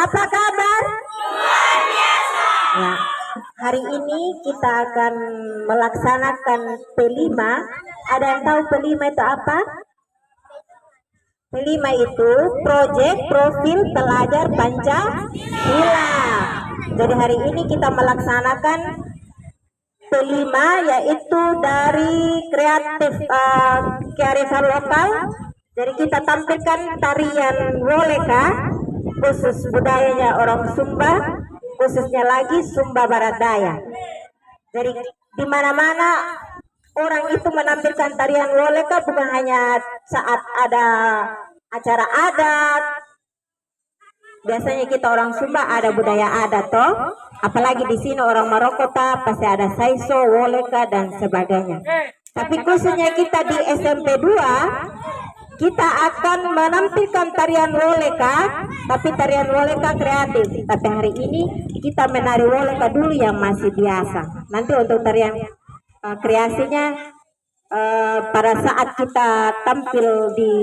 Apa kabar? Ya, hari ini kita akan melaksanakan P5. Ada yang tahu P5 itu apa? P5 itu proyek profil pelajar Pancasila. Jadi hari ini kita melaksanakan P5 yaitu dari kreatif kearifan lokal. Jadi kita tampilkan tarian Woleka khusus budayanya orang Sumba, khususnya lagi Sumba Barat Daya. Jadi di mana-mana orang itu menampilkan tarian Woleka bukan hanya saat ada acara adat. Biasanya kita orang Sumba ada budaya adat toh. Apalagi di sini orang Maroko pasti ada saiso, Woleka dan sebagainya. Tapi khususnya kita di SMP 2 kita akan menampilkan tarian Woleka, tapi tarian Woleka kreatif. Tapi hari ini kita menari Woleka dulu yang masih biasa. Nanti untuk tarian kreasinya pada saat kita tampil di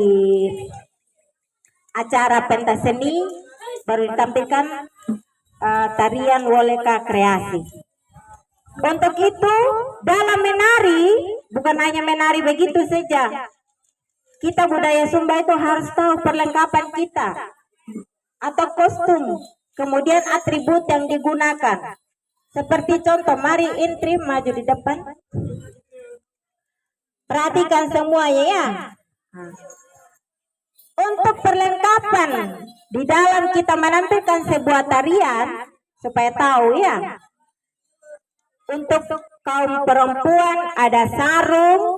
acara pentas seni baru ditampilkan tarian Woleka kreasi. Untuk itu dalam menari bukan hanya menari begitu saja. Kita budaya Sumba itu harus tahu perlengkapan kita atau kostum, kemudian atribut yang digunakan. Seperti contoh, mari intri maju di depan. Perhatikan semuanya ya. Untuk perlengkapan di dalam kita menampilkan sebuah tarian supaya tahu ya. Untuk kaum perempuan ada sarung.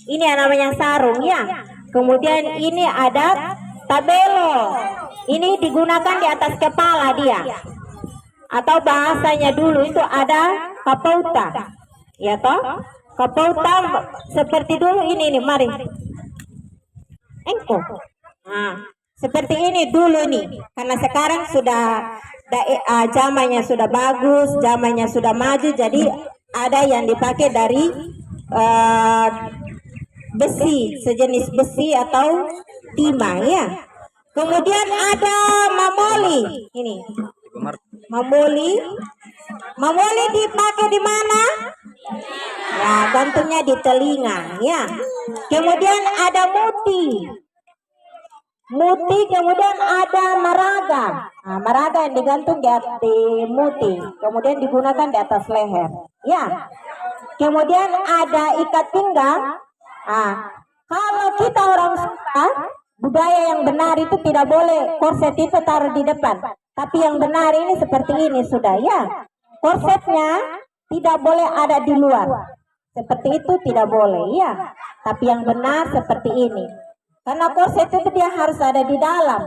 Ini yang namanya sarung ya. Kemudian ini ada tabelo. Ini digunakan di atas kepala dia. Atau bahasanya dulu itu ada kapauta. Ya toh? Kapauta seperti dulu ini mari. Engko. Nah, seperti ini dulu nih. Karena sekarang sudah zamannya sudah bagus, zamannya sudah maju, jadi ada yang dipakai dari besi, sejenis besi atau timah ya. Kemudian ada mamoli. Ini. Mamoli. Mamoli dipakai di mana? Ya, gantungnya di telinga ya. Kemudian ada muti. Muti, kemudian ada maraga. Nah, maraga yang digantung di muti, kemudian digunakan di atas leher. Ya. Kemudian ada ikat pinggang. Nah, kalau kita orang Sumba, budaya yang benar itu tidak boleh korset itu taruh di depan. Tapi yang benar ini seperti ini sudah ya. Korsetnya tidak boleh ada di luar. Seperti itu tidak boleh ya. Tapi yang benar seperti ini. Karena korset itu dia harus ada di dalam.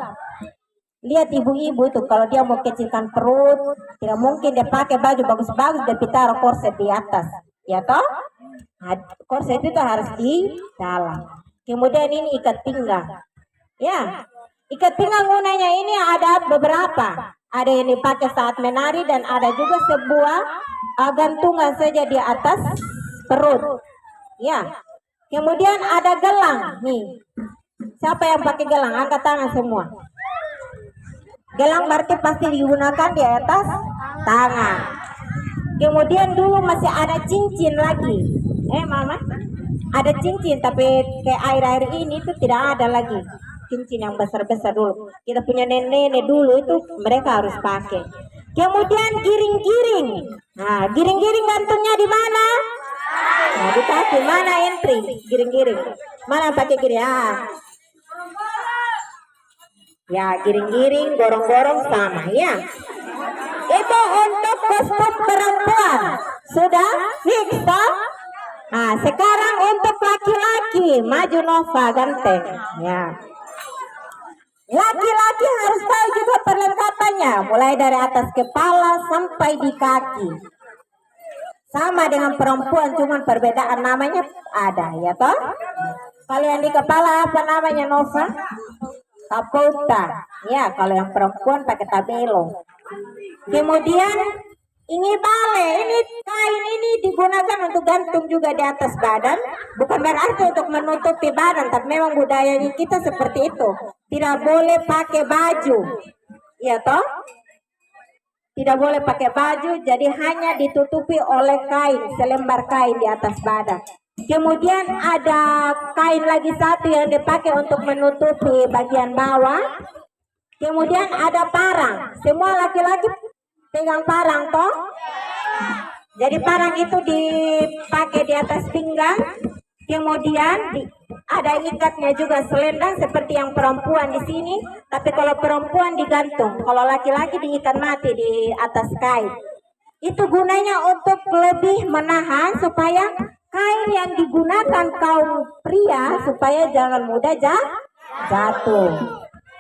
Lihat ibu-ibu itu kalau dia mau kecilkan perut, tidak mungkin dia pakai baju bagus-bagus dan taruh korset di atas. Ya toh? Nah, korset itu harus di dalam. Kemudian ini ikat pinggang. Ya, ikat pinggang gunanya ini ada beberapa. Ada yang dipakai saat menari dan ada juga sebuah gantungan saja di atas perut. Ya. Kemudian ada gelang. Nih. Siapa yang pakai gelang? Angkat tangan semua. Gelang berarti pasti digunakan di atas tangan. Kemudian dulu masih ada cincin lagi. Mama, ada cincin tapi kayak air-air ini tuh tidak ada lagi. Cincin yang besar-besar dulu. Kita punya nenek-nenek dulu itu mereka harus pakai. Kemudian giring-giring. Nah, giring-giring gantungnya di mana? Nah, di kaki. Mana entry? Giring-giring. Mana pakai giring? Ya, giring-giring, gorong-gorong sama ya. Itu untuk kostum perempuan. Sudah fix toh? Nah, sekarang untuk laki-laki, maju Nova ganteng. Ya. Laki-laki harus tahu juga perlengkapannya, mulai dari atas kepala sampai di kaki. Sama dengan perempuan, cuman perbedaan namanya ada, ya toh? Kalau yang di kepala apa namanya Nova? Kapota. Ya, kalau yang perempuan pakai tabelo. Kemudian ini bale, ini kain ini digunakan untuk gantung juga di atas badan. Bukan berarti untuk menutupi badan, tapi memang budayanya kita seperti itu. Tidak boleh pakai baju. Iya toh? Tidak boleh pakai baju, jadi hanya ditutupi oleh kain, selembar kain di atas badan. Kemudian ada kain lagi satu yang dipakai untuk menutupi bagian bawah. Kemudian ada parang. Semua laki-laki pegang parang toh? Jadi parang itu dipakai di atas pinggang. Kemudian ada ikatnya juga selendang seperti yang perempuan di sini. Tapi kalau perempuan digantung, kalau laki-laki diikat mati di atas kain. Itu gunanya untuk lebih menahan supaya kain yang digunakan kaum pria supaya jangan mudah jatuh.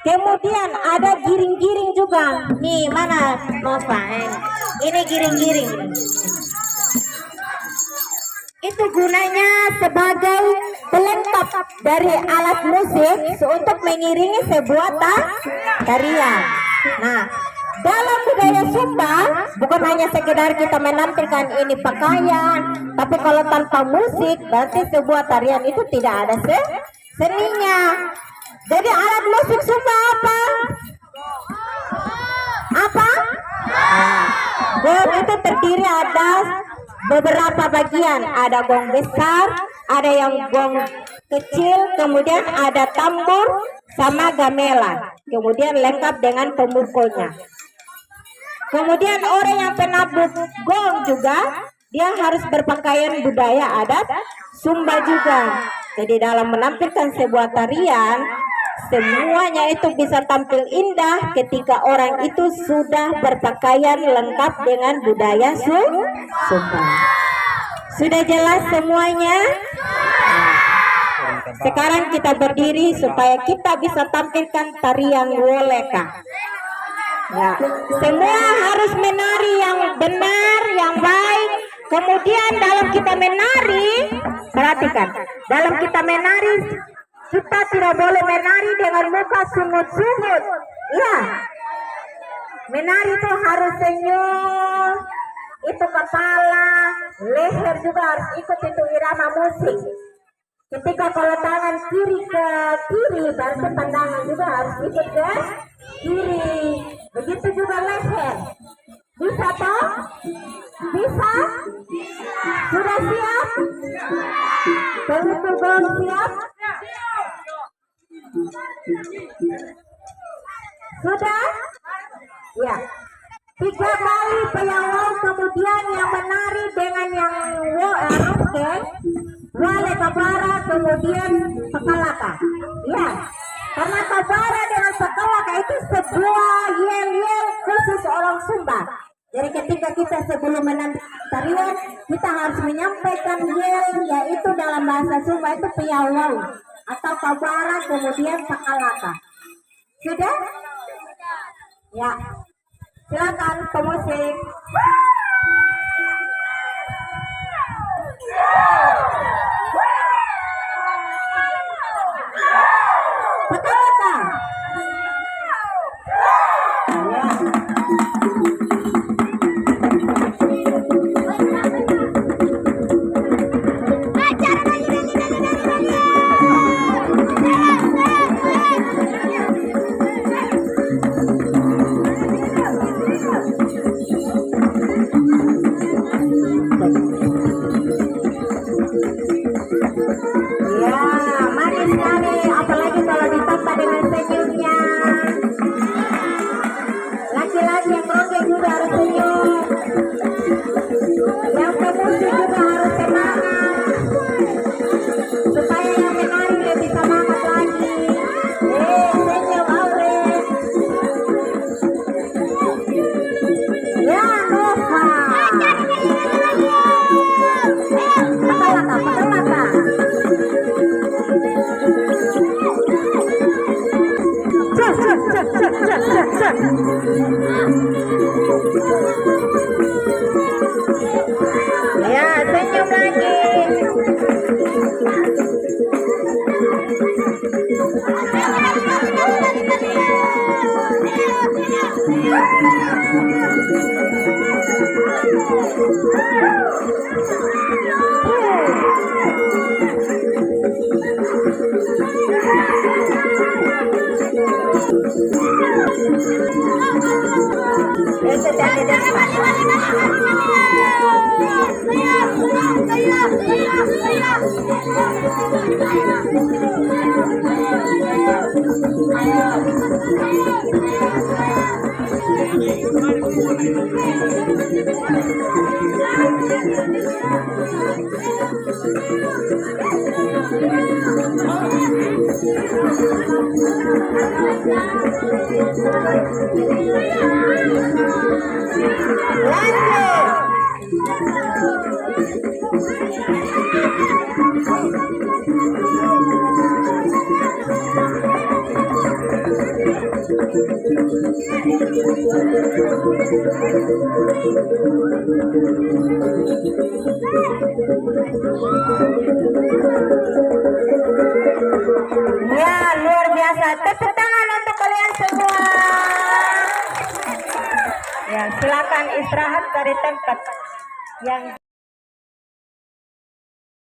Kemudian ada giring-giring juga. Nih mana Nova? Ini giring-giring. Itu gunanya sebagai pelengkap dari alat musik untuk mengiringi sebuah tarian. Nah, dalam budaya Sumba bukan hanya sekedar kita menampilkan ini pakaian, tapi kalau tanpa musik berarti sebuah tarian itu tidak ada seninya. Jadi alat musik Sumba apa? Apa? Gong itu terdiri atas beberapa bagian. Ada gong besar, ada yang gong kecil, kemudian ada tambur sama gamelan. Kemudian lengkap dengan pemukulnya. Kemudian orang yang penabur gong juga, dia harus berpakaian budaya adat Sumba juga. Jadi dalam menampilkan sebuah tarian, semuanya itu bisa tampil indah ketika orang itu sudah berpakaian lengkap dengan budaya Sumba. Sudah jelas semuanya? Sekarang kita berdiri supaya kita bisa tampilkan tarian woleka. Ya, semua harus menari yang benar, yang baik. Kemudian dalam kita menari, perhatikan, dalam kita menari kita tidak boleh menari dengan muka sungut-sungut. Ya, menari itu harus senyum, itu kepala, leher juga harus ikut itu irama musik. Ketika kalau tangan kiri ke kiri, berarti pandangan juga harus ikut ke kiri. Begitu juga leher. Bisa toh? Bisa? Sudah siap? Pemukul gong siap? Sudah? Ya. 3 kali peyawal, kemudian yang menari dengan yang rongkeng, wale kabara, kemudian pekalaka. Ya. Karena kabara dengan pekalaka itu sebuah yel-yel khusus orang Sumba. Jadi ketika kita sebelum menanti tarian, kita harus menyampaikan yel, yaitu dalam bahasa Sumba itu peyawal atau kabara, kemudian pekalaka. Sudah? Ya. Silakan pemusik. Pekalaka. Ya, senyum lagi. Ya, luar biasa. Tepuk tangan untuk kalian semua. Ya, silakan istirahat dari tempat yang